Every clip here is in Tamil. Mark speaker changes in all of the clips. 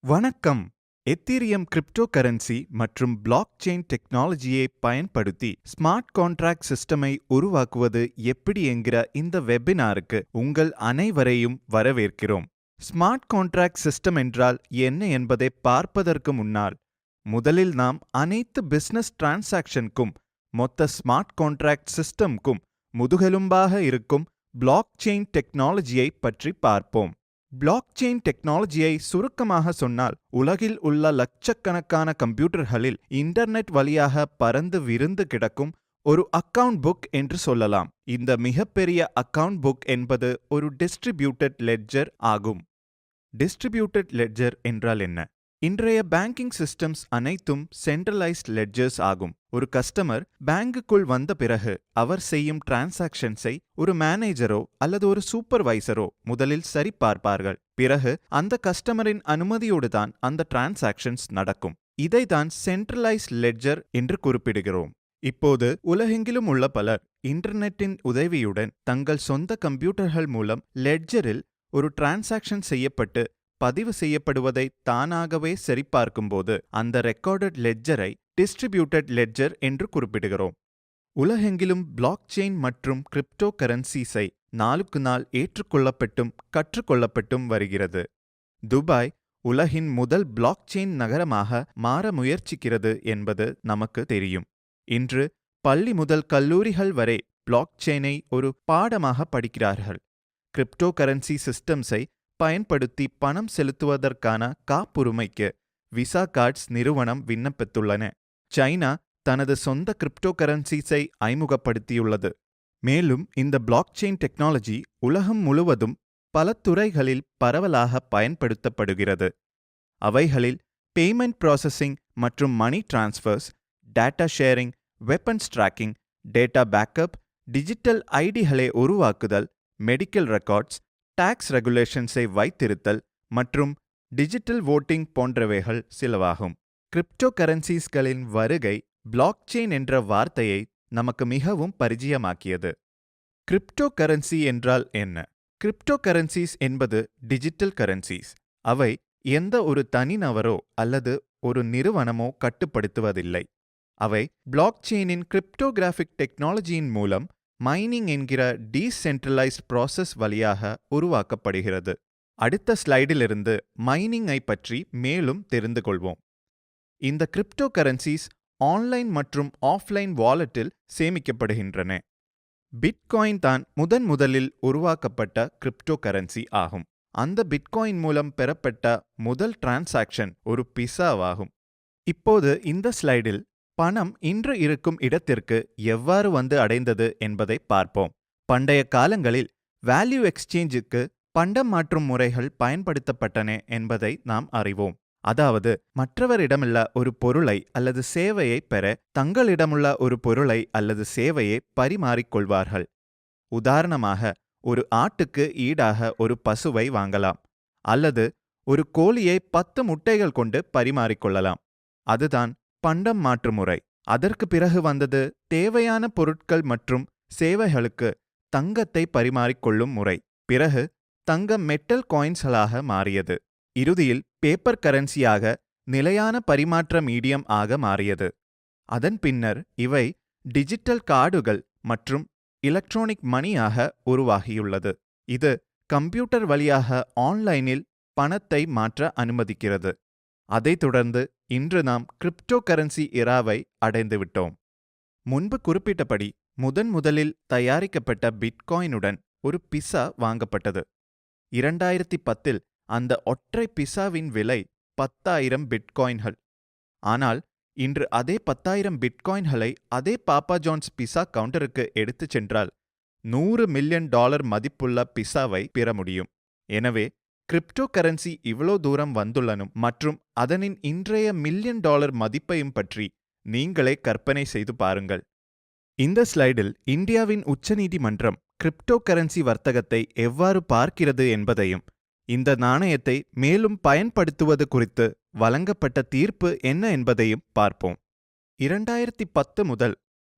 Speaker 1: வணக்கம். எத்தீரியம் கிரிப்டோ கரன்சி மற்றும் பிளாக் செயின் டெக்னாலஜியை பயன்படுத்தி ஸ்மார்ட் கான்ட்ராக்ட் சிஸ்டமை உருவாக்குவது எப்படி என்கிற இந்த வெபினாருக்கு உங்கள் அனைவரையும் வரவேற்கிறோம். ஸ்மார்ட் கான்ட்ராக்ட் சிஸ்டம் என்றால் என்ன என்பதை பார்ப்பதற்கு முன்னால் முதலில் நாம் அனைத்து பிசினஸ் டிரான்சாக்ஷனுக்கும் மொத்த ஸ்மார்ட் கான்ட்ராக்ட் சிஸ்டம்க்கும் முதுகெலும்பாக இருக்கும் பிளாக் செயின் டெக்னாலஜியை பற்றி பார்ப்போம். பிளாக் செயின் டெக்னாலஜியை சுருக்கமாக சொன்னால் உலகில் உள்ள லட்சக்கணக்கான கம்ப்யூட்டர்களில் இன்டர்நெட் வழியாக பறந்து விரிந்து கிடக்கும் ஒரு அக்கவுண்ட் புக் என்று சொல்லலாம். இந்த மிகப்பெரிய அக்கவுண்ட் புக் என்பது ஒரு டிஸ்ட்ரிபியூட்டட் லெட்ஜர் ஆகும். டிஸ்ட்ரிபியூட்டட் லெட்ஜர் என்றால் என்ன? இன்றைய பேங்கிங் சிஸ்டம்ஸ் அனைத்தும் சென்ட்ரலைஸ்ட் லெட்ஜர்ஸ் ஆகும். ஒரு கஸ்டமர் பேங்குக்குள் வந்த பிறகு அவர் செய்யும் டிரான்சாக்ஷன்ஸை ஒரு மேனேஜரோ அல்லது ஒரு சூப்பர்வைசரோ முதலில் சரிபார்ப்பார்கள். பிறகு அந்த கஸ்டமரின் அனுமதியோடு தான் அந்த டிரான்சாக்ஷன்ஸ் நடக்கும். இதைதான் சென்ட்ரலைஸ்ட் லெட்ஜர் என்று குறிப்பிடுகிறோம். இப்போது உலகெங்கிலும் உள்ள பலர் இன்டர்நெட்டின் உதவியுடன் தங்கள் சொந்த கம்ப்யூட்டர்கள் மூலம் லெட்ஜரில் ஒரு டிரான்சாக்ஷன் செய்யப்பட்டு பதிவு செய்யப்படுவதை தானாகவே சரிபார்க்கும்போது அந்த ரெக்கார்டட் லெட்ஜரை டிஸ்ட்ரிபியூட்டட் லெட்ஜர் என்று குறிப்பிடுகிறோம். உலகெங்கிலும் பிளாக் செயின் மற்றும் கிரிப்டோ கரன்சிஸை நாளுக்கு நாள் ஏற்றுக்கொள்ளப்பட்டும் கற்றுக்கொள்ளப்பட்டும் வருகிறது. துபாய் உலகின் முதல் பிளாக் செயின் நகரமாக மாற முயற்சிக்கிறது என்பது நமக்கு தெரியும். இன்று பள்ளி முதல் கல்லூரிகள் வரை பிளாக் செயினை ஒரு பாடமாக படிக்கிறார்கள். கிரிப்டோ கரன்சி சிஸ்டம்ஸை பயன்படுத்தி பணம் செலுத்துவதற்கான காப்புரிமைக்கு விசா கார்ட்ஸ் நிறுவனம் விண்ணப்பித்துள்ளன. சைனா தனது சொந்த கிரிப்டோ கரன்சிஸை அறிமுகப்படுத்தியுள்ளது. மேலும் இந்த பிளாக் செயின் டெக்னாலஜி உலகம் முழுவதும் பல துறைகளில் பரவலாக பயன்படுத்தப்படுகிறது. அவைகளில் பேமெண்ட் ப்ராசஸிங் மற்றும் money transfers, data sharing, weapons tracking, data backup, digital ஐடிகளை உருவாக்குதல், மெடிக்கல் ரெக்கார்ட்ஸ், டாக்ஸ் ரெகுலேஷன்ஸை வைத்திருத்தல் மற்றும் டிஜிட்டல் வோட்டிங் போன்றவைகள் சிலவாகும். கிரிப்டோ கரன்சிஸ்களின் வருகை பிளாக் செயின் என்ற வார்த்தையை நமக்கு மிகவும் பரிச்சயமாக்கியது. கிரிப்டோ கரன்சி என்றால் என்ன? கிரிப்டோ கரன்சிஸ் என்பது டிஜிட்டல் கரன்சிஸ். அவை எந்த ஒரு தனிநபரோ அல்லது ஒரு நிறுவனமோ கட்டுப்படுத்துவதில்லை. அவை பிளாக் செயினின் கிரிப்டோகிராஃபிக் டெக்னாலஜியின் மூலம் மைனிங் என்கிற டீசென்ட்ரலைஸ்ட் ப்ராசஸ் வழியாக உருவாக்கப்படுகிறது. அடுத்த ஸ்லைடிலிருந்து மைனிங்கை பற்றி மேலும் தெரிந்து கொள்வோம். இந்த கிரிப்டோ கரன்சிஸ் ஆன்லைன் மற்றும் ஆஃப்லைன் வாலெட்டில் சேமிக்கப்படுகின்றன. பிட்காயின் தான் முதலில் உருவாக்கப்பட்ட கிரிப்டோ கரன்சி ஆகும். அந்த பிட்காயின் மூலம் பெறப்பட்ட முதல் டிரான்சாக்ஷன் ஒரு பிசாவாகும். இப்போது இந்த ஸ்லைடில் பணம் இன்று இருக்கும் இடத்திற்கு எவ்வாறு வந்து அடைந்தது என்பதை பார்ப்போம். பண்டைய காலங்களில் வேல்யூ எக்ஸ்சேஞ்சுக்கு பண்டம் மாற்றும் முறைகள் பயன்படுத்தப்பட்டன என்பதை நாம் அறிவோம். அதாவது மற்றவரிடமுள்ள ஒரு பொருளை அல்லது சேவையை பெற தங்களிடமுள்ள ஒரு பொருளை அல்லது சேவையை பரிமாறிக்கொள்வார்கள். உதாரணமாக ஒரு ஆட்டுக்கு ஈடாக ஒரு பசுவை வாங்கலாம் அல்லது ஒரு கோழியை 10 முட்டைகள் கொண்டு பரிமாறிக்கொள்ளலாம். அதுதான் பண்டம் மாற்று முறை. அதற்கு பிறகு வந்தது தேவையான பொருட்கள் மற்றும் சேவைகளுக்கு தங்கத்தை பரிமாறிக்கொள்ளும் முறை. பிறகு தங்கம் மெட்டல் காயின்ஸ்களாக மாறியது. இறுதியில் பேப்பர் கரன்சியாக நிலையான பரிமாற்ற மீடியம் ஆக மாறியது. அதன் பின்னர் இவை டிஜிட்டல் கார்டுகள் மற்றும் எலக்ட்ரானிக் மணியாக உருவாகியுள்ளது. இது கம்ப்யூட்டர் வழியாக ஆன்லைனில் பணத்தை மாற்ற அனுமதிக்கிறது. அதைத் தொடர்ந்து இன்று நாம் கிரிப்டோ கரன்சி எராவை அடைந்துவிட்டோம். முன்பு குறிப்பிட்டபடி முதலில் தயாரிக்கப்பட்ட பிட்காயினுடன் ஒரு பிசா வாங்கப்பட்டது. 2010 அந்த ஒற்றை பிசாவின் விலை 10,000 பிட்காயின்கள். ஆனால் இன்று அதே 10,000 பிட்காயின்களை அதே பாப்பா ஜான்ஸ் பிசா கவுண்டருக்கு எடுத்துச் சென்றால் $100 மில்லியன் மதிப்புள்ள பிசாவை பெற முடியும். எனவே கிரிப்டோ கரன்சி இவ்வளோ தூரம் வந்துள்ளனும் மற்றும் அதனின் இன்றைய $1 மில்லியன் மதிப்பையும் பற்றி நீங்களே கற்பனை செய்து பாருங்கள். இந்த ஸ்லைடில் இந்தியாவின் உச்சநீதிமன்றம் கிரிப்டோ கரன்சி வர்த்தகத்தை எவ்வாறு பார்க்கிறது என்பதையும் இந்த நாணயத்தை மேலும் பயன்படுத்துவது குறித்து வழங்கப்பட்ட தீர்ப்பு என்ன என்பதையும் பார்ப்போம். 2010 முதல்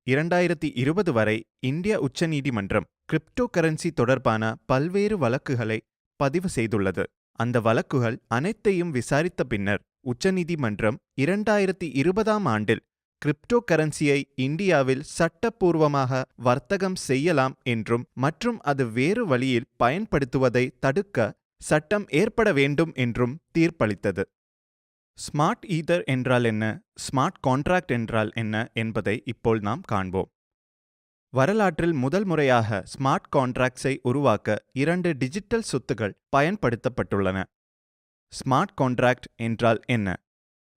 Speaker 1: 2020 வரை இந்திய உச்சநீதிமன்றம் கிரிப்டோ கரன்சி தொடர்பான பல்வேறு வழக்குகளை பதிவு செய்துள்ளது. அந்த வழக்குகள் அனைத்தையும் விசாரித்த பின்னர் உச்சநீதிமன்றம் 2020ஆம் ஆண்டில் கிரிப்டோ கரன்சியை இந்தியாவில் சட்டப்பூர்வமாக வர்த்தகம் செய்யலாம் என்றும் மற்றும் அது வேறு வழியில் பயன்படுத்துவதை தடுக்க சட்டம் ஏற்பட வேண்டும் என்றும் தீர்ப்பளித்தது. ஸ்மார்ட் ஈதர் என்றால் என்ன, ஸ்மார்ட் கான்ட்ராக்ட் என்றால் என்ன என்பதை இப்போது நாம் காண்போம். வரலாற்றில் முதல் முறையாக ஸ்மார்ட் கான்ட்ராக்ட்ஸை உருவாக்க 2 டிஜிட்டல் சொத்துகள் பயன்படுத்தப்பட்டுள்ளன. ஸ்மார்ட் கான்ட்ராக்ட் என்றால் என்ன?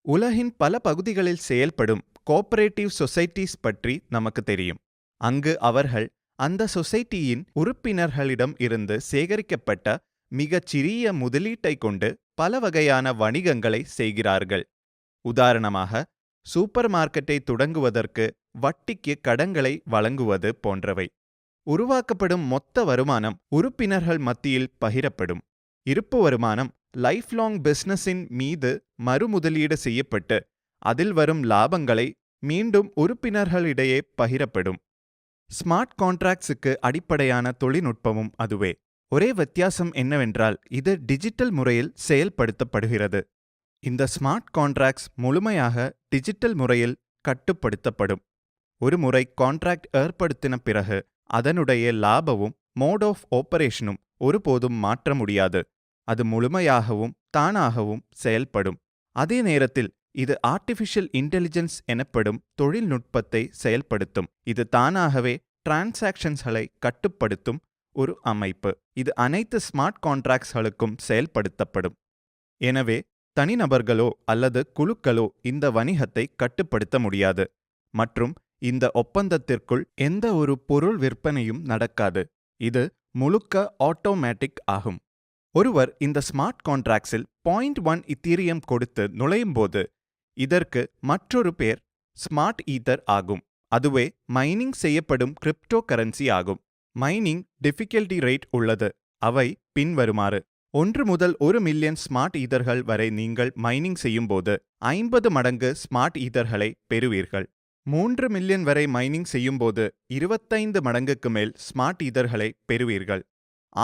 Speaker 1: உலகின் பல பகுதிகளில் செயல்படும் கோஆபரேட்டிவ் சொசைட்டிஸ் பற்றி நமக்கு தெரியும். அங்கு அவர்கள் அந்த சொசைட்டியின் உறுப்பினர்களிடம் இருந்து சேகரிக்கப்பட்ட மிகச் சிறிய முதலீட்டை கொண்டு பல வகையான வணிகங்களை செய்கிறார்கள். உதாரணமாக, சூப்பர் மார்க்கெட்டை தொடங்குவதற்கு வட்டிக்கு கடன்களை வழங்குவது போன்றவை. உருவாக்கப்படும் மொத்த வருமானம் உறுப்பினர்கள் மத்தியில் பகிரப்படும். இருப்பு வருமானம் லைஃப் லாங் பிசினஸின் மீது மறுமுதலீடு செய்யப்பட்டு அதில் வரும் லாபங்களை மீண்டும் உறுப்பினர்களிடையே பகிரப்படும். ஸ்மார்ட் கான்ட்ராக்ட்ஸுக்கு அடிப்படையான தொழில்நுட்பமும் அதுவே. ஒரே வித்தியாசம் என்னவென்றால் இது டிஜிட்டல் முறையில் செயல்படுத்தப்படுகிறது. இந்த ஸ்மார்ட் கான்ட்ராக்ட்ஸ் முழுமையாக டிஜிட்டல் முறையில் கட்டுப்படுத்தப்படும். ஒரு முறை கான்ட்ராக்ட் ஏற்படுத்தின பிறகு அதனுடைய லாபமும் மோட் ஆஃப் ஆபரேஷனும் ஒருபோதும் மாற்ற முடியாது. அது முழுமையாகவும் தானாகவும் செயல்படும். அதே நேரத்தில் இது ஆர்டிஃபிஷியல் இன்டெலிஜென்ஸ் எனப்படும் தொழில்நுட்பத்தை செயல்படுத்தும். இது தானாகவே டிரான்சாக்ஷன்ஸ்களை கட்டுப்படுத்தும் ஒரு அமைப்பு. இது அனைத்து ஸ்மார்ட் கான்ட்ராக்ட்ஸ்களுக்கும் செயல்படுத்தப்படும். எனவே தனிநபர்களோ அல்லது குழுக்களோ இந்த வணிகத்தை கட்டுப்படுத்த முடியாது மற்றும் இந்த ஒப்பந்தத்திற்குள் எந்த ஒரு பொருள் விற்பனையும் நடக்காது. இது முழுக்க ஆட்டோமேட்டிக் ஆகும். ஒருவர் இந்த ஸ்மார்ட் கான்ட்ராக்ட்ஸில் 0.1 இத்தீரியம் கொடுத்து நுழையும்போது இதற்கு மற்றொரு பேர் ஸ்மார்ட் ஈதர் ஆகும். அதுவே மைனிங் செய்யப்படும் கிரிப்டோ கரன்சி ஆகும். மைனிங் டிஃபிகல்டி ரேட் உள்ளது. அவை பின்வருமாறு: 1 முதல் 1 மில்லியன் ஸ்மார்ட் ஈதர்கள் வரை நீங்கள் மைனிங் செய்யும்போது 50 மடங்கு ஸ்மார்ட் ஈதர்களை பெறுவீர்கள். 3 மில்லியன் வரை மைனிங் செய்யும்போது 25 மடங்குக்கு மேல் ஸ்மார்ட் ஈதர்களை பெறுவீர்கள்.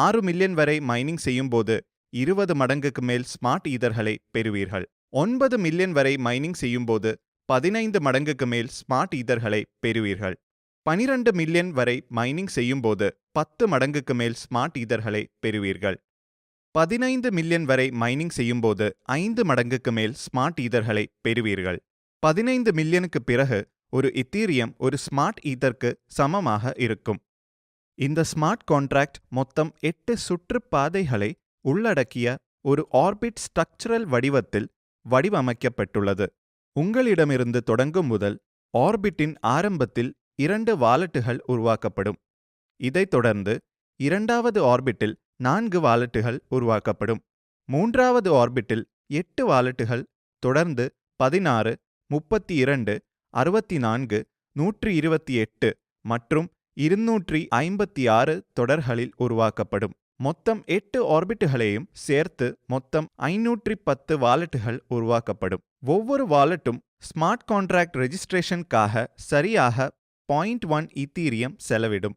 Speaker 1: 6 மில்லியன் வரை மைனிங் செய்யும்போது 20 மடங்குக்கு மேல் ஸ்மார்ட் ஈதர்களை பெறுவீர்கள். 9 மில்லியன் வரை மைனிங் செய்யும்போது 15 மடங்குக்கு மேல் ஸ்மார்ட் ஈதர்களை பெறுவீர்கள். 12 மில்லியன் வரை மைனிங் செய்யும்போது 10 மடங்குக்கு மேல் ஸ்மார்ட் ஈதர்களை பெறுவீர்கள். 15 மில்லியன் வரை மைனிங் செய்யும்போது 5 மடங்குக்கு மேல் ஸ்மார்ட் ஈதர்களை பெறுவீர்கள். 15 மில்லியனுக்கு பிறகு ஒரு இத்தீரியம் ஒரு ஸ்மார்ட் ஈதருக்கு சமமாக இருக்கும். இந்த ஸ்மார்ட் கான்ட்ராக்ட் மொத்தம் 8 சுற்றுப்பாதைகளை உள்ளடக்கிய ஒரு ஆர்பிட் ஸ்ட்ரக்சரல் வடிவத்தில் வடிவமைக்கப்பட்டுள்ளது. உங்களிடமிருந்து தொடங்கும் முதல் ஆர்பிட்டின் ஆரம்பத்தில் 2 வாலெட்டுகள் உருவாக்கப்படும். இதைத் தொடர்ந்து 2வது ஆர்பிட்டில் 4 வாலெட்டுகள் உருவாக்கப்படும். 3வது ஆர்பிட்டில் 8 வாலெட்டுகள், தொடர்ந்து 16, 32, 64, 128 மற்றும் 256 தொடர்களில் உருவாக்கப்படும். மொத்தம் 8 ஆர்பிட்டுகளையும் சேர்த்து மொத்தம் 510 வாலெட்டுகள் உருவாக்கப்படும். ஒவ்வொரு வாலெட்டும் ஸ்மார்ட் கான்ட்ராக்ட் ரெஜிஸ்ட்ரேஷனுக்காக சரியாக 0.1 இத்தீரியம் செலவிடும்.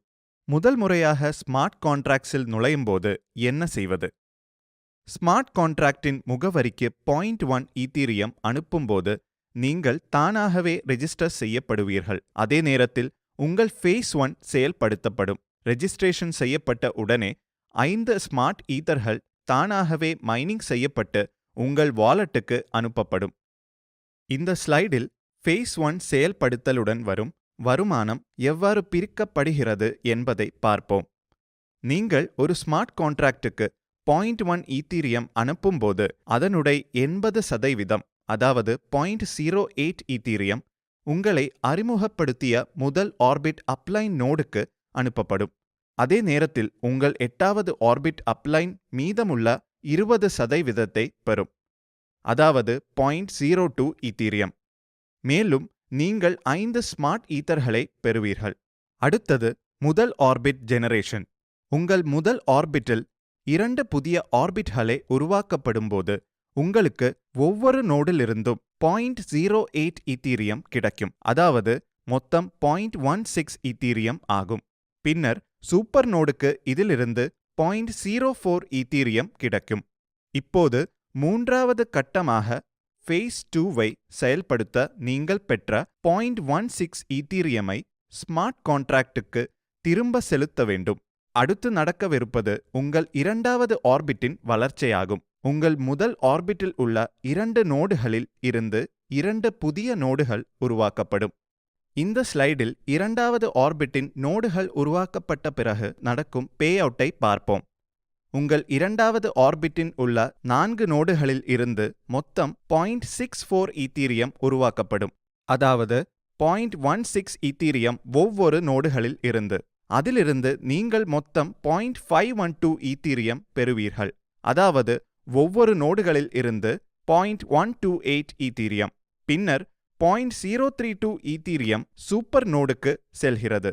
Speaker 1: முதல் முறையாக ஸ்மார்ட் கான்ட்ராக்ட்ஸில் நுழையும்போது என்ன செய்வது? ஸ்மார்ட் கான்ட்ராக்டின் முகவரிக்கு 0.1 இத்தீரியம் அனுப்பும்போது நீங்கள் தானாகவே ரெஜிஸ்டர் செய்யப்படுவீர்கள். அதே நேரத்தில் உங்கள் ஃபேஸ் 1 செயல்படுத்தப்படும். ரெஜிஸ்ட்ரேஷன் செய்யப்பட்ட உடனே 5 ஸ்மார்ட் ஈதர்கள் தானாகவே மைனிங் செய்யப்பட்டு உங்கள் வாலெட்டுக்கு அனுப்பப்படும். இந்த ஸ்லைடில் ஃபேஸ் 1 செயல்படுத்தலுடன் வரும் வருமானம் எவ்வாறு பிரிக்கப்படுகிறது என்பதை பார்ப்போம். நீங்கள் ஒரு ஸ்மார்ட் கான்ட்ராக்டுக்கு 0.1 ஈத்தீரியம் அனுப்பும்போது அதனுடைய 80%, அதாவது 0.08 ஈத்தீரியம் உங்களை அறிமுகப்படுத்திய முதல் ஆர்பிட் அப்லைன் நோடுக்கு அனுப்பப்படும். அதே நேரத்தில் உங்கள் 8வது ஆர்பிட் அப்லைன் மீதமுள்ள 20% பெறும், அதாவது 0.02 ஈத்தீரியம். மேலும் நீங்கள் 5 ஸ்மார்ட் ஈத்தர்களை பெறுவீர்கள். அடுத்தது முதல் ஆர்பிட் ஜெனரேஷன். உங்கள் முதல் ஆர்பிட்டில் 2 புதிய ஆர்பிட்களை உருவாக்கப்படும்போது உங்களுக்கு ஒவ்வொரு நோடிலிருந்தும் 0.08 ஈத்தீரியம் கிடைக்கும், அதாவது மொத்தம் 0.16 ஈத்தீரியம் ஆகும். பின்னர் சூப்பர் நோடுக்கு இதிலிருந்து 0.04 ஈத்தீரியம் கிடைக்கும். இப்போது மூன்றாவது கட்டமாக ஃபேஸ் 2வை செயல்படுத்த நீங்கள் பெற்ற 0.16 ஈத்தீரியமை ஸ்மார்ட் கான்ட்ராக்டுக்கு திரும்ப செலுத்த வேண்டும். அடுத்து நடக்கவிருப்பது உங்கள் இரண்டாவது ஆர்பிட்டின் வளர்ச்சியாகும். உங்கள் முதல் ஆர்பிட்டில் உள்ள 2 நோடுகளில் இருந்து 2 புதிய நோடுகள் உருவாக்கப்படும். இந்த ஸ்லைடில் இரண்டாவது ஆர்பிட்டின் நோடுகள் உருவாக்கப்பட்ட பிறகு நடக்கும் பேஅவுட்டை பார்ப்போம். உங்கள் இரண்டாவது ஆர்பிட்டின் உள்ள 4 நோடுகளில் இருந்து மொத்தம் 0.64 ஈத்தீரியம் உருவாக்கப்படும். அதாவது 0.16 ஈத்தீரியம் ஒவ்வொரு நோடுகளில் இருந்து. அதிலிருந்து நீங்கள் மொத்தம் 0.512 ஈத்தீரியம் பெறுவீர்கள். அதாவது ஒவ்வொரு நோடுகளில் இருந்து 0.128 ஈத்தீரியம். பின்னர் 0.032 ஈத்தீரியம் சூப்பர் நோடுக்கு செல்கிறது.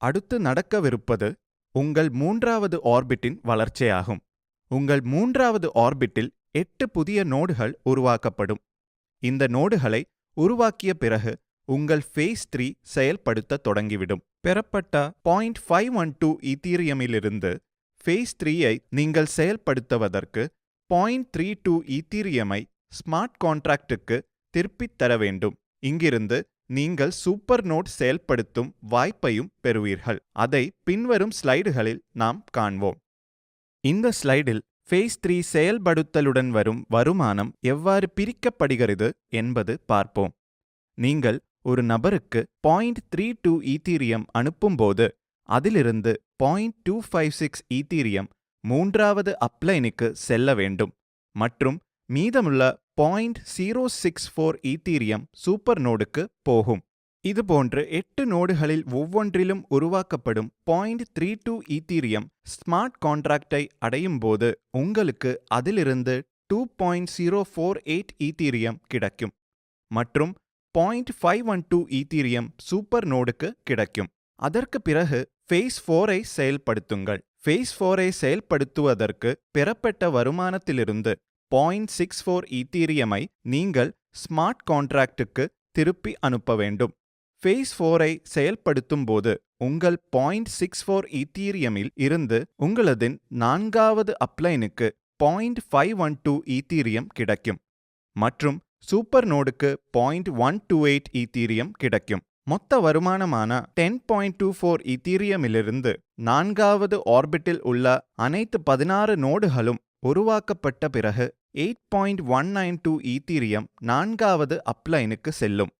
Speaker 1: அடுத்து நடக்கவிருப்பது உங்கள் மூன்றாவது ஆர்பிட்டின் வளர்ச்சியாகும். உங்கள் மூன்றாவது ஆர்பிட்டில் 8 புதிய நோடுகள் உருவாக்கப்படும். இந்த நோடுகளை உருவாக்கிய பிறகு உங்கள் ஃபேஸ் 3 செயல்படுத்த தொடங்கிவிடும். பெறப்பட்ட 0.512 ஈத்தீரியமிலிருந்து ஃபேஸ் 3ஐ நீங்கள் செயல்படுத்துவதற்கு 0.32 ஈத்தீரியமை ஸ்மார்ட் கான்ட்ராக்டுக்கு திருப்பித் தர வேண்டும். இங்கிருந்து நீங்கள் சூப்பர் நோட் செயல்படுத்தும் வாய்ப்பையும் பெறுவீர்கள். அதை பின்வரும் ஸ்லைடுகளில் நாம் காண்போம். இந்த ஸ்லைடில் ஃபேஸ் 3 செயல்படுத்தலுடன் வரும் வருமானம் எவ்வாறு பிரிக்கப்படுகிறது என்பது பார்ப்போம். நீங்கள் ஒரு நபருக்கு 0.32 ஈத்தீரியம் அனுப்பும்போது அதிலிருந்து 0.256 ஈத்தீரியம் மூன்றாவது அப்லைனுக்கு செல்ல வேண்டும் மற்றும் மீதமுள்ள 0.064 ஈத்தீரியம் சூப்பர் நோடுக்கு போகும். இதுபோன்று 8 நோடுகளில் ஒவ்வொன்றிலும் உருவாக்கப்படும் 0.32 ஈத்தீரியம் ஸ்மார்ட் கான்ட்ராக்டை அடையும் போது உங்களுக்கு அதிலிருந்து 2.048 ஈத்தீரியம் கிடைக்கும் மற்றும் 0.512 ஈத்தீரியம் சூப்பர் நோடுக்கு கிடைக்கும். அதற்கு பிறகு ஃபேஸ் 4ஐ செயல்படுத்துங்கள். ஃபேஸ் 4ஐ செயல்படுத்துவதற்கு பெறப்பட்ட வருமானத்திலிருந்து 0.64 ஈத்தீரியமை நீங்கள் ஸ்மார்ட் கான்ட்ராக்டுக்கு திருப்பி அனுப்ப வேண்டும். ஃபேஸ் 4ஐ செயல்படுத்தும் போது உங்கள் 0.64 ஈத்தீரியமில் இருந்து உங்களது நான்காவது அப்லைனுக்கு 0.512 ஈத்தீரியம் கிடைக்கும் மற்றும் சூப்பர் நோடுக்கு 0.128 ஈத்தீரியம் கிடைக்கும். மொத்த வருமானமான 10.24 ஈத்தீரியமிலிருந்து நான்காவது ஆர்பிட்டில் உள்ள அனைத்து 16 நோடுகளும் உருவாக்கப்பட்ட பிறகு 8.192 ஈத்தீரியம் நான்காவது அப்லைனுக்கு செல்லும்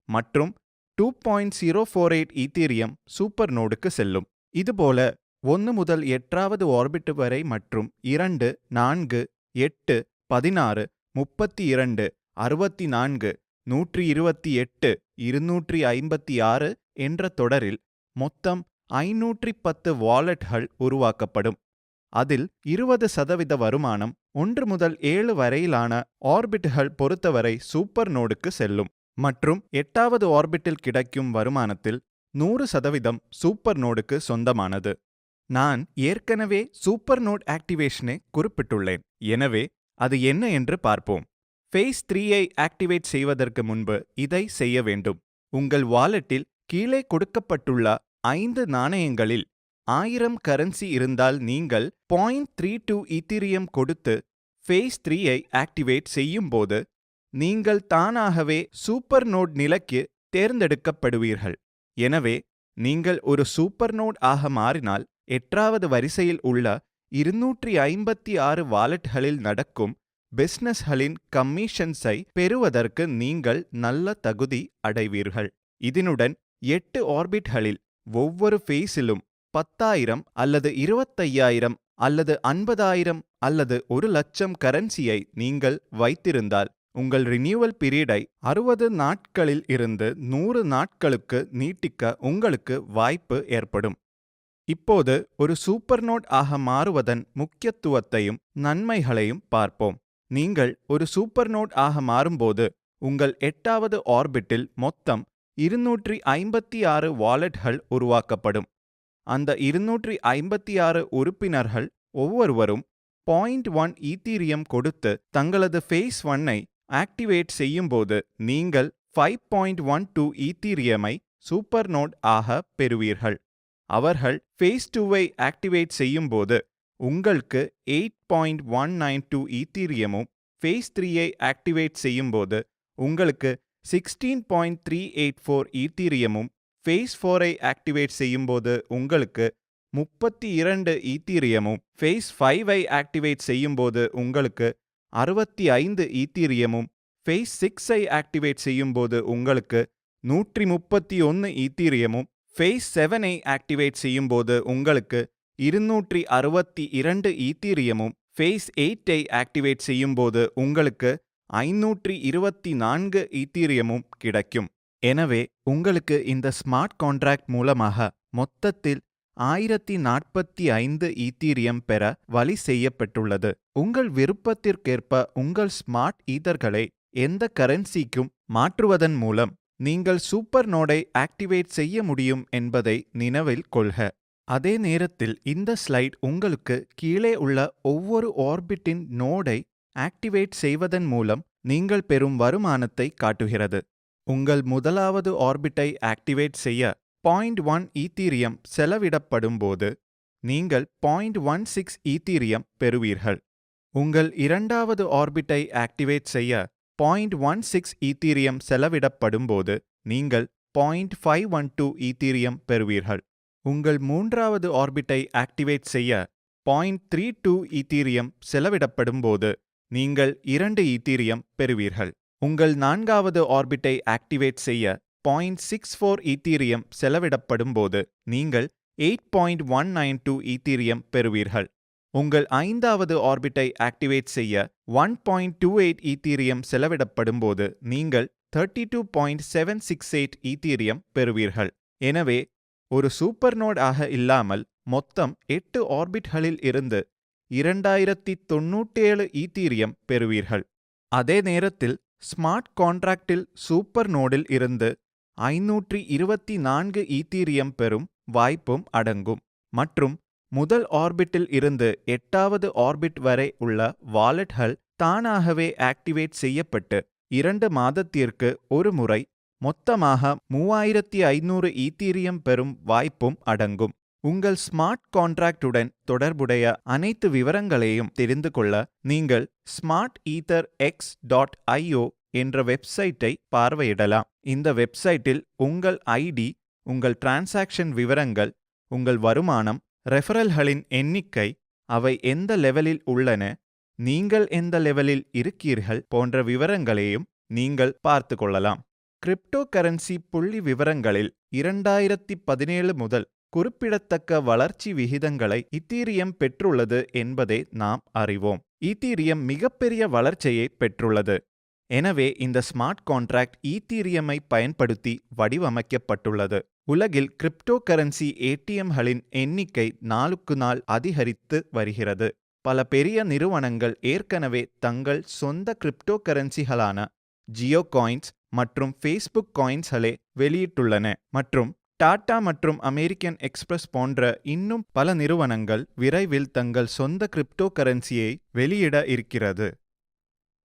Speaker 1: மற்றும் 2.048 ஈத்தீரியம் சூப்பர் நோடுக்கு செல்லும். இதுபோல 1 முதல் 8வது ஆர்பிட் வரை மற்றும் 2, 4, 8, 16, 32, 64, 128, 256 என்ற தொடரில் மொத்தம் 510 வாலெட்கள் உருவாக்கப்படும். அதில் 20% வருமானம் 1 முதல் 7 வரையிலான ஆர்பிட்கள் பொறுத்தவரை சூப்பர் நோடுக்கு செல்லும் மற்றும் 8வது ஆர்பிட்டில் கிடைக்கும் வருமானத்தில் 100% சூப்பர் நோடுக்கு சொந்தமானது. நான் ஏற்கனவே சூப்பர் நோட் ஆக்டிவேஷனை குறிப்பிட்டுள்ளேன். எனவே அது என்ன என்று பார்ப்போம். ஃபேஸ் 3ஐ ஆக்டிவேட் செய்வதற்கு முன்பு இதை செய்ய வேண்டும். உங்கள் வாலெட்டில் கீழே கொடுக்கப்பட்டுள்ள 5 நாணயங்களில் 1000 கரன்சி இருந்தால் நீங்கள் 0.32 ஈத்தீரியம் கொடுத்து ஃபேஸ் 3ஐ ஆக்டிவேட் செய்யும் போது நீங்கள் தானாகவே சூப்பர் நோட் நிலைக்கு தேர்ந்தெடுக்கப்படுவீர்கள். எனவே நீங்கள் ஒரு சூப்பர் நோட் ஆக மாறினால் 8வது வரிசையில் உள்ள 256 வாலெட்களில் நடக்கும் பிசினஸ்களின் கமிஷன்ஸை பெறுவதற்கு நீங்கள் நல்ல தகுதி அடைவீர்கள். இதனுடன் 8 ஆர்பிட்களில் ஒவ்வொரு ஃபேஸிலும் 10,000 அல்லது 25,000 அல்லது 50,000 அல்லது 1,00,000 கரன்சியை நீங்கள் வைத்திருந்தால் உங்கள் ரினியூவல் பீரியடை 60 நாட்களில் இருந்து 100 நாட்களுக்கு நீட்டிக்க உங்களுக்கு வாய்ப்பு ஏற்படும். இப்போது ஒரு சூப்பர் நோட் ஆக மாறுவதன் முக்கியத்துவத்தையும் நன்மைகளையும் பார்ப்போம். நீங்கள் ஒரு சூப்பர் நோட் ஆக மாறும்போது உங்கள் 8வது ஆர்பிட்டில் மொத்தம் 256 வாலெட்கள் உருவாக்கப்படும். அந்த 256 உறுப்பினர்கள் ஒவ்வொருவரும் 0.1 ஈத்தீரியம் கொடுத்து தங்களது ஃபேஸ் 1ஐ ஆக்டிவேட் செய்யும்போது நீங்கள் 5.12 ஈத்தீரியமை சூப்பர் நோட் ஆக பெறுவீர்கள். அவர்கள் ஃபேஸ் 2ஐ ஆக்டிவேட் செய்யும்போது உங்களுக்கு 8.192 ஈத்தீரியமும் ஃபேஸ் 3ஐ ஆக்டிவேட் செய்யும்போது உங்களுக்கு 16.384 ஈத்தீரியமும் ஃபேஸ் 4ஐ ஆக்டிவேட் செய்யும்போது உங்களுக்கு 32 ஈத்தீரியமும் ஃபேஸ் 5ஐ ஆக்டிவேட் செய்யும்போது உங்களுக்கு 65 ஈத்தீரியமும் ஃபேஸ் 6ஐ ஆக்டிவேட் செய்யும்போது உங்களுக்கு 131 ஈத்தீரியமும் ஃபேஸ் 7ஐ ஆக்டிவேட் செய்யும்போது உங்களுக்கு 262 ஈத்தீரியமும் ஃபேஸ் 8ஐ ஆக்டிவேட் செய்யும்போது உங்களுக்கு 524 ஈத்தீரியமும் கிடைக்கும். எனவே உங்களுக்கு இந்த ஸ்மார்ட் கான்ட்ராக்ட் மூலமாக மொத்தத்தில் 1045 ஈத்தீரியம் பெற வழி செய்யப்பட்டுள்ளது. உங்கள் விருப்பத்திற்கேற்ப உங்கள் ஸ்மார்ட் ஈதர்களை எந்த கரன்சிக்கும் மாற்றுவதன் மூலம் நீங்கள் சூப்பர் நோடை ஆக்டிவேட் செய்ய முடியும் என்பதை நினைவில் கொள்க. அதே நேரத்தில் இந்த ஸ்லைட் உங்களுக்கு கீழே உள்ள ஒவ்வொரு ஆர்பிட்டின் நோடை ஆக்டிவேட் செய்வதன் மூலம் நீங்கள் பெறும் வருமானத்தை காட்டுகிறது. உங்கள் முதலாவது ஆர்பிட்டை ஆக்டிவேட் செய்ய 0.1 ஈத்தீரியம் செலவிடப்படும்போது நீங்கள் 0.16 ஈத்தீரியம் பெறுவீர்கள். உங்கள் இரண்டாவது ஆர்பிட்டை ஆக்டிவேட் செய்ய 0.16 ஈத்தீரியம் செலவிடப்படும்போது நீங்கள் 0.512 ஈத்தீரியம் பெறுவீர்கள். உங்கள் மூன்றாவது ஆர்பிட்டை ஆக்டிவேட் செய்ய 0.32 ஈத்தீரியம் செலவிடப்படும்போது நீங்கள் 2 ஈத்தீரியம் பெறுவீர்கள். உங்கள் நான்காவது ஆர்பிட்டை ஆக்டிவேட் செய்ய 0.64 ஈத்தீரியம் செலவிடப்படும்போது நீங்கள் 8.192 ஈத்தீரியம் பெறுவீர்கள். உங்கள் ஐந்தாவது ஆர்பிட்டை ஆக்டிவேட் செய்ய 1.28 ஈத்தீரியம் செலவிடப்படும்போது நீங்கள் 32.768 ஈத்தீரியம் பெறுவீர்கள். எனவே ஒரு சூப்பர் நோட் ஆக இல்லாமல் மொத்தம் 8 ஆர்பிட்களில் இருந்து 2097 ஈத்தீரியம் பெறுவீர்கள். அதே நேரத்தில் ஸ்மார்ட் கான்ட்ராக்டில் சூப்பர் நோடில் இருந்து 524 ஈத்தீரியம் பெறும் வாய்ப்பும் அடங்கும். மற்றும் முதல் ஆர்பிட்டில் இருந்து 8வது ஆர்பிட் வரை உள்ள வாலெட்கள் தானாகவே ஆக்டிவேட் செய்யப்பட்டு 2 மாதத்திற்கு ஒரு முறை மொத்தமாக 3500 ஈத்தீரியம் பெறும் வாய்ப்பும் அடங்கும். உங்கள் ஸ்மார்ட் கான்ட்ராக்டுடன் தொடர்புடைய அனைத்து விவரங்களையும் தெரிந்து கொள்ள நீங்கள் smartetherx.io என்ற வெப்சைட்டை பார்வையிடலாம். இந்த வெப்சைட்டில் உங்கள் ஐடி, உங்கள் டிரான்சாக்ஷன் விவரங்கள், உங்கள் வருமானம், ரெஃபரல்களின் எண்ணிக்கை, அவை எந்த லெவலில் உள்ளன, நீங்கள் எந்த லெவலில் இருக்கீர்கள் போன்ற விவரங்களையும் நீங்கள் பார்த்து கொள்ளலாம். கிரிப்டோ கரன்சி புள்ளி விவரங்களில் 2017 முதல் குறிப்பிடத்தக்க வளர்ச்சி விகிதங்களை ஈத்தீரியம் பெற்றுள்ளது என்பதை நாம் அறிவோம். ஈத்தீரியம் மிகப்பெரிய வளர்ச்சியை பெற்றுள்ளது. எனவே இந்த ஸ்மார்ட் கான்ட்ராக்ட் ஈத்தீரியமை பயன்படுத்தி வடிவமைக்கப்பட்டுள்ளது. உலகில் கிரிப்டோ கரன்சி ஏடிஎம்களின் எண்ணிக்கை நாளுக்கு நாள் அதிகரித்து வருகிறது. பல பெரிய நிறுவனங்கள் ஏற்கனவே தங்கள் சொந்த கிரிப்டோ கரன்சிகளான ஜியோ காயின்ஸ் மற்றும் ஃபேஸ்புக் காயின்ஸ்களை வெளியிட்டுள்ளன. மற்றும் டாடா மற்றும் அமெரிக்கன் எக்ஸ்பிரஸ் போன்ற இன்னும் பல நிறுவனங்கள் விரைவில் தங்கள் சொந்த கிரிப்டோ கரன்சியை வெளியிட இருக்கிறது.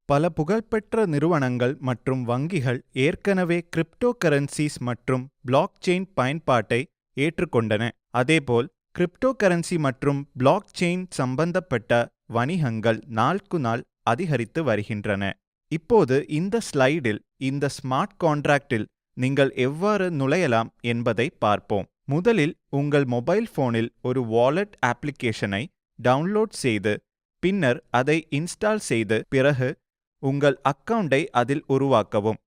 Speaker 1: பல புகழ்பெற்ற நிறுவனங்கள் மற்றும் வங்கிகள் ஏற்கனவே கிரிப்டோ கரன்சிஸ் மற்றும் பிளாக் செயின் பயன்பாட்டை ஏற்றுக்கொண்டன. அதேபோல் கிரிப்டோ கரன்சி மற்றும் பிளாக் செயின் சம்பந்தப்பட்ட வணிகங்கள் நாளுக்கு நாள் அதிகரித்து வருகின்றன. இப்போது இந்த ஸ்லைடில் இந்த ஸ்மார்ட் கான்ட்ராக்டில் நீங்கள் எவ்வாறு நுழையலாம் என்பதை பார்ப்போம். முதலில் உங்கள் மொபைல் போனில் ஒரு வாலெட் அப்ளிகேஷனை டவுன்லோட் செய்து பின்னர் அதை இன்ஸ்டால் செய்து பிறகு உங்கள் அக்கவுண்டை அதில் உருவாக்கவும்.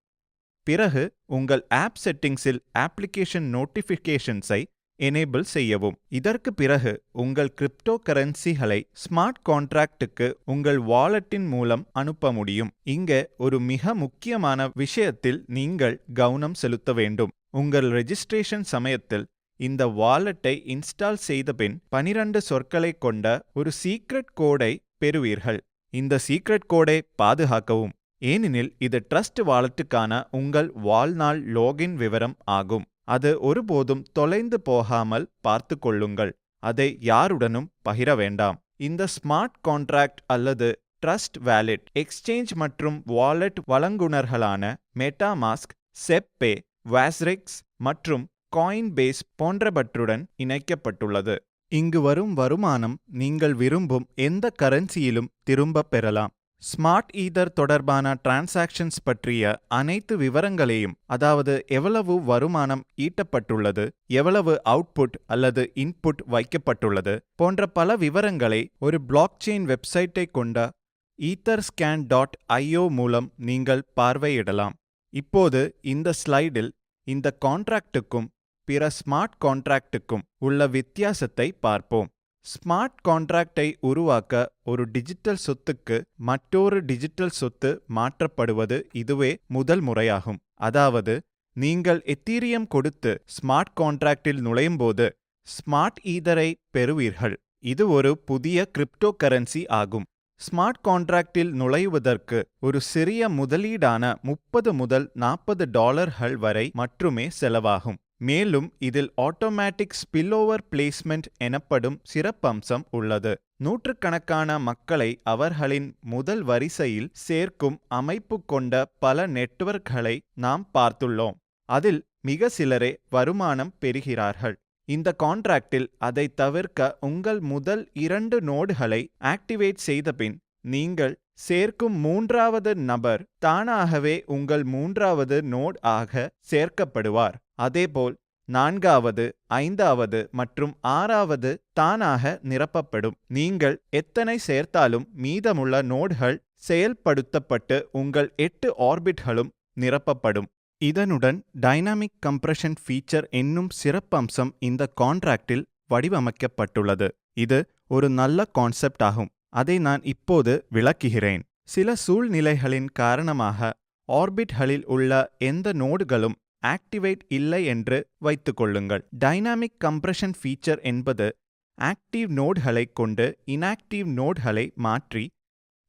Speaker 1: பிறகு உங்கள் ஆப் செட்டிங்ஸில் அப்ளிகேஷன் நோட்டிஃபிகேஷன்ஸை எனேபிள் செய்யவும். இதற்கு பிறகு உங்கள் கிரிப்டோ கரன்சிகளை ஸ்மார்ட் கான்ட்ராக்டுக்கு உங்கள் வாலெட்டின் மூலம் அனுப்ப முடியும். இங்கே ஒரு மிக முக்கியமான விஷயத்தில் நீங்கள் கவனம் செலுத்த வேண்டும். உங்கள் ரெஜிஸ்ட்ரேஷன் சமயத்தில் இந்த வாலெட்டை இன்ஸ்டால் செய்த பின் 12 சொற்களை கொண்ட ஒரு சீக்ரெட் கோடை பெறுவீர்கள். இந்த சீக்ரெட் கோடை பாதுகாக்கவும், ஏனெனில் இது ட்ரஸ்ட் வாலெட்டுக்கான உங்கள் வாழ்நாள் லாகின் விவரம் ஆகும். அது ஒருபோதும் தொலைந்து போகாமல் பார்த்து கொள்ளுங்கள். அதை யாருடனும் பகிர வேண்டாம். இந்த ஸ்மார்ட் கான்ட்ராக்ட் அல்லது ட்ரஸ்ட் வாலெட் எக்ஸ்சேஞ்ச் மற்றும் வாலெட் வழங்குனர்களான மெட்டாமாஸ்க், செப்பே, வாஸ்ரெக்ஸ் மற்றும் காயின்பேஸ் போன்றவற்றுடன் இணைக்கப்பட்டுள்ளது. இங்கு வரும் வருமானம் நீங்கள் விரும்பும் எந்த கரன்சியிலும் திரும்பப் பெறலாம். ஸ்மார்ட் ஈதர் தொடர்பான டிரான்சாக்ஷன்ஸ் பற்றிய அனைத்து விவரங்களையும், அதாவது எவ்வளவு வருமானம் ஈட்டப்பட்டுள்ளது, எவ்வளவு அவுட்புட் அல்லது இன்புட் வைக்கப்பட்டுள்ளது போன்ற பல விவரங்களை ஒரு பிளாக்செயின் வெப்சைட்டை கொண்ட etherscan.io மூலம் நீங்கள் பார்வையிடலாம். இப்போது இந்த ஸ்லைடில் இந்த கான்ட்ராக்டுக்கும் பிற ஸ்மார்ட் கான்ட்ராக்டுக்கும் உள்ள வித்தியாசத்தை பார்ப்போம். ஸ்மார்ட் கான்ட்ராக்டை உருவாக்க ஒரு டிஜிட்டல் சொத்துக்கு மற்றொரு டிஜிட்டல் சொத்து மாற்றப்படுவது இதுவே முதல் முறையாகும். அதாவது நீங்கள் எத்தீரியம் கொடுத்து ஸ்மார்ட் கான்ட்ராக்டில் நுழையும்போது ஸ்மார்ட் ஈதரை பெறுவீர்கள். இது ஒரு புதிய கிரிப்டோ கரன்சி ஆகும். ஸ்மார்ட் கான்ட்ராக்டில் நுழைவதற்கு ஒரு சிறிய முதலீடான $30 முதல் $40 வரை மட்டுமே செலவாகும். மேலும் இதில் ஆட்டோமேட்டிக் ஸ்பில்ஓவர் பிளேஸ்மெண்ட் எனப்படும் சிறப்பம்சம் உள்ளது. நூற்றுக்கணக்கான மக்களை அவர்களின் முதல் வரிசையில் சேர்க்கும் அமைப்பு கொண்ட பல நெட்வொர்க்குகளை நாம் பார்த்துள்ளோம். அதில் மிக சிலரே வருமானம் பெறுகிறார்கள். இந்த கான்ட்ராக்டில் அதை தவிர்க்க உங்கள் முதல் 2 நோடுகளை ஆக்டிவேட் செய்தபின் நீங்கள் சேர்க்கும் 3வது நபர் தானாகவே உங்கள் 3வது நோட் ஆக சேர்க்கப்படுவார். அதேபோல் 4வது, 5வது மற்றும் 6வது தானாக நிரப்பப்படும். நீங்கள் எத்தனை சேர்த்தாலும் மீதமுள்ள நோட்கள் செயல்படுத்தப்பட்டு உங்கள் 8 ஆர்பிட்களும் நிரப்பப்படும். இதனுடன் டைனாமிக் கம்ப்ரஷன் ஃபீச்சர் என்னும் சிறப்பம்சம் இந்த கான்ட்ராக்டில் வடிவமைக்கப்பட்டுள்ளது. இது ஒரு நல்ல கான்செப்ட் ஆகும். அதை நான் இப்போது விளக்குகிறேன். சில சூழ்நிலைகளின் காரணமாக ஆர்பிட்களில் உள்ள எந்த நோடுகளும் ஆக்டிவேட் இல்லை என்று வைத்துக்கொள்ளுங்கள். டைனாமிக் கம்ப்ரஷன் ஃபீச்சர் என்பது ஆக்டிவ் நோட்களை கொண்டு இன்ஆக்டிவ் நோட்களை மாற்றி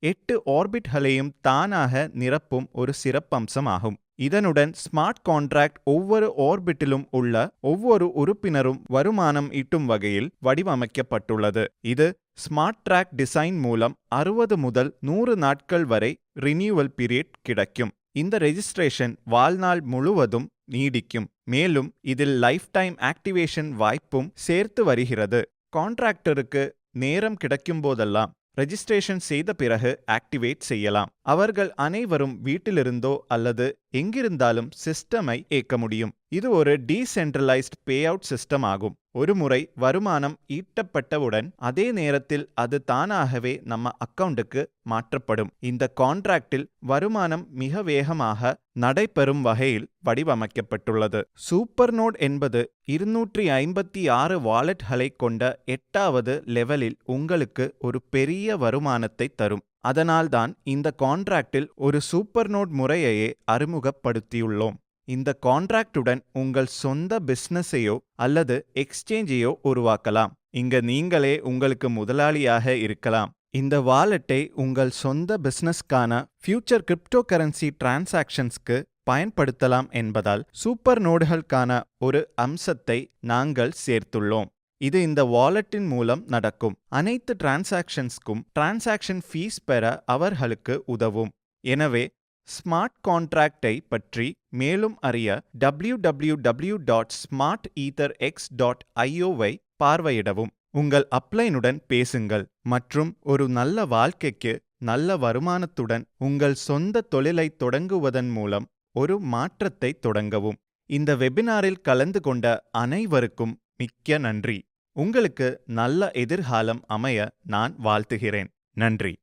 Speaker 1: 8 ஆர்பிட்களையும் தானாக நிரப்பும் ஒரு சிறப்பம்சமாகும். இதனுடன் ஸ்மார்ட் கான்ட்ராக்ட் ஒவ்வொரு ஆர்பிட்டிலும் உள்ள ஒவ்வொரு உறுப்பினரும் வருமானம் ஈட்டும் வகையில் வடிவமைக்கப்பட்டுள்ளது. இது ஸ்மார்ட் ட்ராக் டிசைன் மூலம் 60 முதல் 100 நாட்கள் வரை ரினியூவல் பீரியட் கிடைக்கும். இந்த ரெஜிஸ்ட்ரேஷன் வாழ்நாள் முழுவதும் நீடிக்கும். மேலும் இதில் லைஃப் டைம் ஆக்டிவேஷன் வாய்ப்பும் சேர்த்து வருகிறது. கான்ட்ராக்டருக்கு நேரம் கிடைக்கும் போதெல்லாம் ரெஜிஸ்ட்ரேஷன் செய்த பிறகு ஆக்டிவேட் செய்யலாம். அவர்கள் அனைவரும் வீட்டிலிருந்தோ அல்லது எங்கிருந்தாலும் சிஸ்டமை இயக்க முடியும். இது ஒரு டீசென்ட்ரலைஸ்ட் பே அவுட் சிஸ்டம் ஆகும். ஒரு முறை வருமானம் ஈட்டப்பட்டவுடன் அதே நேரத்தில் அது தானாகவே நம்ம அக்கவுண்டுக்கு மாற்றப்படும். இந்த கான்ட்ராக்டில் வருமானம் மிக வேகமாக நடைபெறும் வகையில் வடிவமைக்கப்பட்டுள்ளது. சூப்பர் நோட் என்பது 256 வாலெட்களை கொண்ட 8வது லெவலில் உங்களுக்கு ஒரு பெரிய வருமானத்தை தரும். அதனால்தான் இந்த கான்ட்ராக்டில் ஒரு சூப்பர் நோட் முறையையே அறிமுகப்படுத்தியுள்ளோம். இந்த கான்ட்ராக்டுடன் உங்கள் சொந்த பிசினஸையோ அல்லது எக்ஸ்சேஞ்சையோ உருவாக்கலாம். இங்க நீங்களே உங்களுக்கு முதலாளியாக இருக்கலாம். இந்த வாலெட்டை உங்கள் சொந்த பிசினஸ்க்கான ஃபியூச்சர் கிரிப்டோ கரன்சி டிரான்சாக்ஷன்ஸ்க்கு பயன்படுத்தலாம் என்பதால் சூப்பர் நோடுகளுக்கான ஒரு அம்சத்தை நாங்கள் சேர்த்துள்ளோம். இது இந்த வாலெட்டின் மூலம் நடக்கும் அனைத்து டிரான்சாக்ஷன்ஸ்க்கும் டிரான்சாக்ஷன் ஃபீஸ் பெற அவர்களுக்கு உதவும். எனவே ஸ்மார்ட் கான்ட்ராக்டை பற்றி மேலும் அறிய www.smartetherx.io-வை பார்வையிடவும். உங்கள் அப்ளைனுடன் பேசுங்கள் மற்றும் ஒரு நல்ல வாழ்க்கைக்கு நல்ல வருமானத்துடன் உங்கள் சொந்த தொழிலை தொடங்குவதன் மூலம் ஒரு மாற்றத்தை தொடங்கவும். இந்த வெபினாரில் கலந்து கொண்ட அனைவருக்கும் மிக்க நன்றி. உங்களுக்கு நல்ல எதிர்காலம் அமைய நான் வாழ்த்துகிறேன். நன்றி.